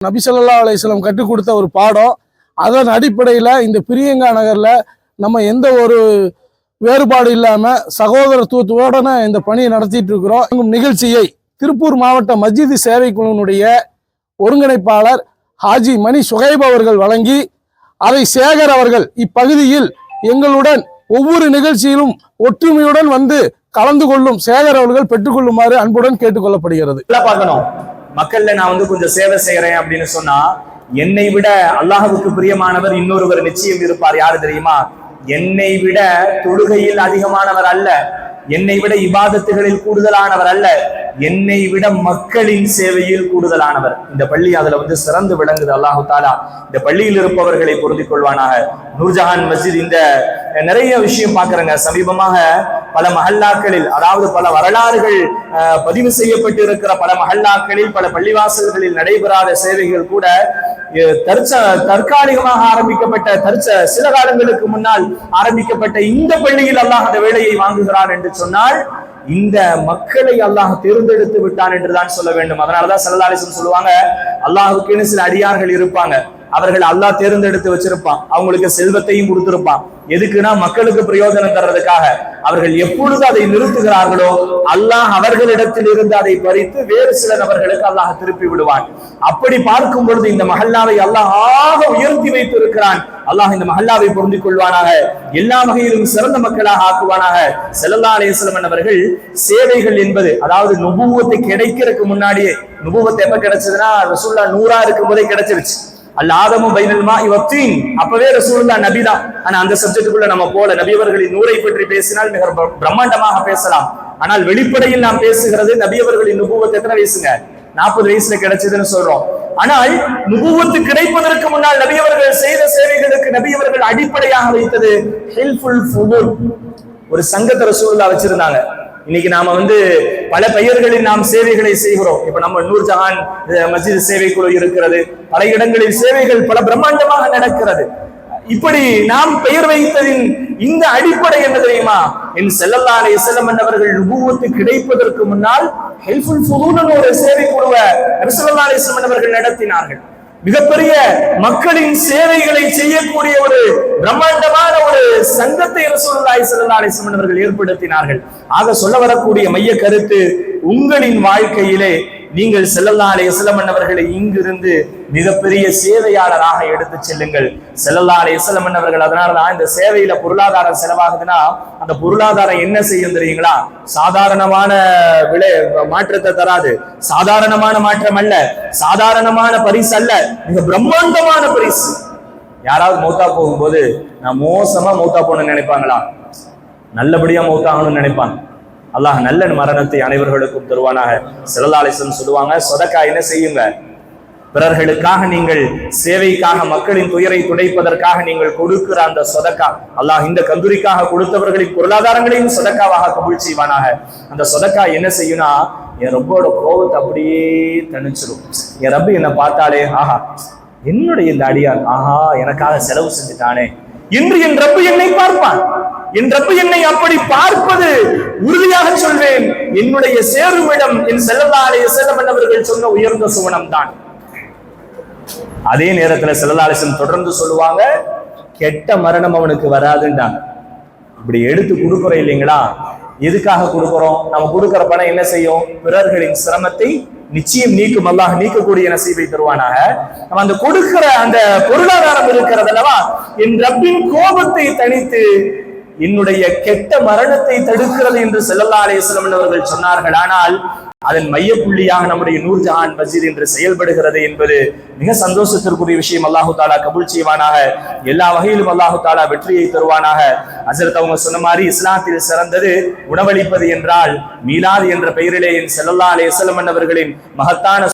நபி ஸல்லல்லாஹு அலைஹி வஸல்லம் கற்றுக் கொடுத்த ஒரு பாடம். அதன் அடிப்படையில் இந்த பிரியங்கா நகரில் நம்ம எந்த ஒரு வேறுபாடு இல்லாமல் சகோதரத்துவத்தோட இந்த பணியை நடத்திட்டு இருக்கிறோம். நிகழ்ச்சியை திருப்பூர் மாவட்ட மஸ்ஜித் சேவை குழுவினுடைய ஒருங்கிணைப்பாளர் ஹாஜி மணி சுகைப் அவர்கள் வழங்கி, அதை சேகர் அவர்கள் இப்பகுதியில் எங்களுடன் ஒவ்வொரு நிகழ்ச்சியிலும் ஒற்றுமையுடன் வந்து கலந்து கொள்ளும் சேகர் அவர்கள் பெற்றுக்கொள்ளுமாறு அன்புடன் கேட்டுக்கொள்ளப்படுகிறது. மக்கள்ல நான் கொஞ்சம் சேவை செய்யறேன் அப்படின்னு சொன்னா, என்னை விட அல்லாஹ்வுக்கு பிரியமானவர் இன்னொருவர் நிச்சயம் இருப்பார். யாரு தெரியுமா? என்னை விட தொழுகையில் அதிகமானவர் அல்ல, என்னை விட இபாதத்துகளில் கூடுதலானவர் அல்ல, என்னை விட மக்களின் சேவையில் கூடுதலானவர். இந்த பள்ளி அதுல சிறந்து விளங்குது. அல்லாஹு தாலா இந்த பள்ளியில் இருப்பவர்களை பொருந்திக் கொள்வானாக. நூர்ஜஹான் மஸ்ஜித் இந்த நிறைய விஷயம் பாக்குறேங்க. சமீபமாக பல மஹல்லாக்களில், அதாவது பல வரலாறுகள் பதிவு செய்யப்பட்டு இருக்கிற பல மஹல்லாக்களில், பல பள்ளிவாசல்களில் நடைபெறாத சேவைகள் கூட தற்காலிகமாக ஆரம்பிக்கப்பட்ட சில காலங்களுக்கு முன்னால் ஆரம்பிக்கப்பட்ட இந்த பள்ளியில் அல்லாஹ் அந்த வேலையை வாங்குகிறான் என்று சொன்னால், இந்த மக்களை அல்லாஹ் தேர்ந்தெடுத்து விட்டான் என்றுதான் சொல்ல வேண்டும். அதனாலதான் ஸல்லல்லாஹு அலைஹி வஸல்லம் சொல்லுவாங்க, அல்லாஹ்வுக்குன்னு சில அடியார்கள் இருப்பாங்க, அவர்கள் அல்லாஹ் தேர்ந்தெடுத்து வச்சிருப்பான், அவங்களுக்கு செல்வத்தையும் கொடுத்திருப்பான். எதுக்குன்னா மக்களுக்கு பிரயோஜனம் தர்றதுக்காக. அவர்கள் எப்பொழுது அதை நிறுத்துகிறார்களோ அல்லாஹ் அவர்களிடத்தில் இருந்து அதை பறித்து வேறு சில நபர்களுக்கு அல்லாஹ் திருப்பி விடுவான். அப்படி பார்க்கும் பொழுது இந்த மஹல்லாவை அல்லாஹ் உயர்த்தி வைத்து இருக்கிறான். அல்லாஹ் இந்த மஹல்லாவை பொருந்திக் கொள்வானாக, எல்லா வகையிலும் சிறந்த மக்களாக ஆக்குவானாக. ஸல்லல்லாஹு அலைஹி வஸல்லம் அவர்கள் சேவைகள் என்பது, அதாவது நுபுவத்தை கிடைக்கிறதுக்கு முன்னாடியே, நுபுவத் எப்ப கிடைச்சதுன்னா ரசூலுல்லாஹ் 100 இருக்கும் போதே கிடைச்சிருச்சு. அல்லாதமும் பைனல்மா இவத்தீன், அப்பவே ரசூலுல்லாஹ் நபி தான். ஆனா அந்த சப்ஜெக்டுக்குள்ள நம்ம போல, நபியவர்களின் 100ஐ பற்றி பேசினால் மிக பிரம்மாண்டமாக பேசலாம். ஆனால் வெளிப்படையில் நாம் பேசுகிறது நபியவர்களின் நுபுவத் எத்தனை வயசுங்க? 40 வயசுல கிடைச்சதுன்னு சொல்றோம். ஆனால் நுபுவத்து கிடைப்பதற்கு முன்னால் நபியவர்கள் செய்த சேவைகளுக்கு நபியவர்கள் அடிப்படையாக வைத்தது ஹெல்ப்ஃபுல் ஃபுட். ஒரு சங்கத்தை ரசூலுல்லாஹ் வச்சிருந்தாங்க. இன்னைக்கு நாம பல பெயர்களில் நாம் சேவைகளை செய்கிறோம். இப்ப நம்ம நூர்ஜஹான் மஸ்ஜித் சேவை குழு இருக்கிறது, பல இடங்களில் சேவைகள் பல பிரம்மாண்டமாக நடக்கிறது. இப்படி நாம் பெயர் வைத்ததின் இந்த அடிப்படை என்ன தெரியுமா? என் ஸல்லல்லாஹு அலைஹி வஸல்லம் அவர்கள் நுபுவத்து கிடைப்பதற்கு முன்னால் ஹெல்ப்ஃபுல் ஃபுதூன் ஒரு சேவை குழுவை ஸல்லல்லாஹு அலைஹி வஸல்லம் அவர்கள் நடத்தினார்கள். மிகப்பெரிய மக்களின் சேவைகளை செய்யக்கூடிய ஒரு பிரம்மாண்டமான ஒரு சங்கத்தை ரசூலுல்லாஹி ஸல்லல்லாஹு அலைஹி வஸல்லம் அவர்கள் ஏற்படுத்தினார்கள். ஆக சொல்ல வரக்கூடிய மைய கருத்து, உங்களின் வாழ்க்கையிலே நீங்கள் ஸல்லல்லாஹு அலைஹி வஸல்லம் அவர்களை இங்கிருந்து மிகப்பெரிய சேவையாளராக எடுத்து செல்லுங்கள். ஸல்லல்லாஹு அலைஹி வஸல்லம் அவர்கள், அதனாலதான் இந்த சேவையில பொருளாதாரம் செலவாகுதுன்னா அந்த பொருளாதாரம் என்ன செய்யும் தெரியுங்களா? சாதாரணமான விலை மாற்றத்தை தராது, சாதாரணமான மாற்றம் அல்ல, சாதாரணமான பரிசு அல்ல, மிக பிரம்மாண்டமான பரிசு. யாராவது மௌத்தா போகும்போது நான் மோசமா மௌத்தா போகணும்னு நினைப்பாங்களா? நல்லபடியா மௌத்தாகணும்னு நினைப்பாங்க. அல்லாஹ் நல்ல மரணத்தை அனைவர்களுக்கும் தருவானாக. ஸல்லல்லாஹு அலைஹி வஸல்லம் சொல்லுவாங்க, சதக்கா என்ன செய்யுங்க? பிறர்களுக்காக நீங்கள் சேவைக்காக, மக்களின் துயரை துடைப்பதற்காக நீங்கள் கொடுக்கிற அந்த சதக்கா, அல்லாஹ் இந்த கந்தூரிக்காக கொடுத்தவர்களின் பொருளாதாரங்களையும் சதக்காவாக கபூல் செய்வானாக. அந்த சதக்கா என்ன செய்யும்னா, என் ரப்போட கோபத்தை அப்படியே தணிச்சிடும். என் ரப்பு என்னை பார்த்தாலே, ஆஹா என்னுடைய இந்த அடியான், ஆஹா எனக்காக செலவு செஞ்சுட்டானே என்று என் ரப்பு என்னை பார்ப்பான். என் ரப்பு என்னை அப்படி பார்ப்பது உறுதியாக சொல்வேன், என்னுடைய சேருமிடம் என் ஸல்லல்லாஹு அலைஹி வஸல்லம் அவர்கள் சொன்ன உயர்ந்த சுவனம் தான். அதே நேரத்துல ஸல்லல்லாஹு அலைஹி வஸல்லம் தொடர்ந்து சொல்லுவாங்க, கெட்ட மரணம் அவனுக்கு வராதுன்றாங்க. இப்படி எடுத்து கொடுக்குறோம் இல்லைங்களா? எதுக்காக கொடுக்குறோம்? நம்ம கொடுக்கிற பணம் என்ன செய்யும்? பிறர்களின் சிரமத்தை நிச்சயம் நீக்கும். அல்லாஹ் நீக்கக்கூடிய நசீபை தருவானாக. நம்ம அந்த கொடுக்கிற அந்த பொருளாதாரம் இருக்கிறது அல்லவா, என் ரப்பின் கோபத்தை தணித்து என்னுடைய கெட்ட மரணத்தை தடுக்கிறது என்று ஸல்லல்லாஹு அலைஹி வஸல்லம் அவர்கள் சொன்னார்கள். ஆனால் அதன் மையப்புள்ளியாக நம்முடைய நூர்ஜஹான் மஸ்ஜித் என்று செயல்படுகிறது என்பது மிக சந்தோஷத்திற்குரிய விஷயம். அல்லாஹு தாலா கபூல் செய்வானாக. எல்லா வகையிலும் அல்லாஹு தாலா வெற்றியை தருவானாக. ஹஜ்ரத் அவங்க சொன்ன மாதிரி இஸ்லாத்தில் சிறந்தது உணவளிப்பது என்றால் மீலாது என்ற பெயரிலே ஸல்லல்லாஹு அலைஹி வஸல்லம் அவர்களின் மகத்தான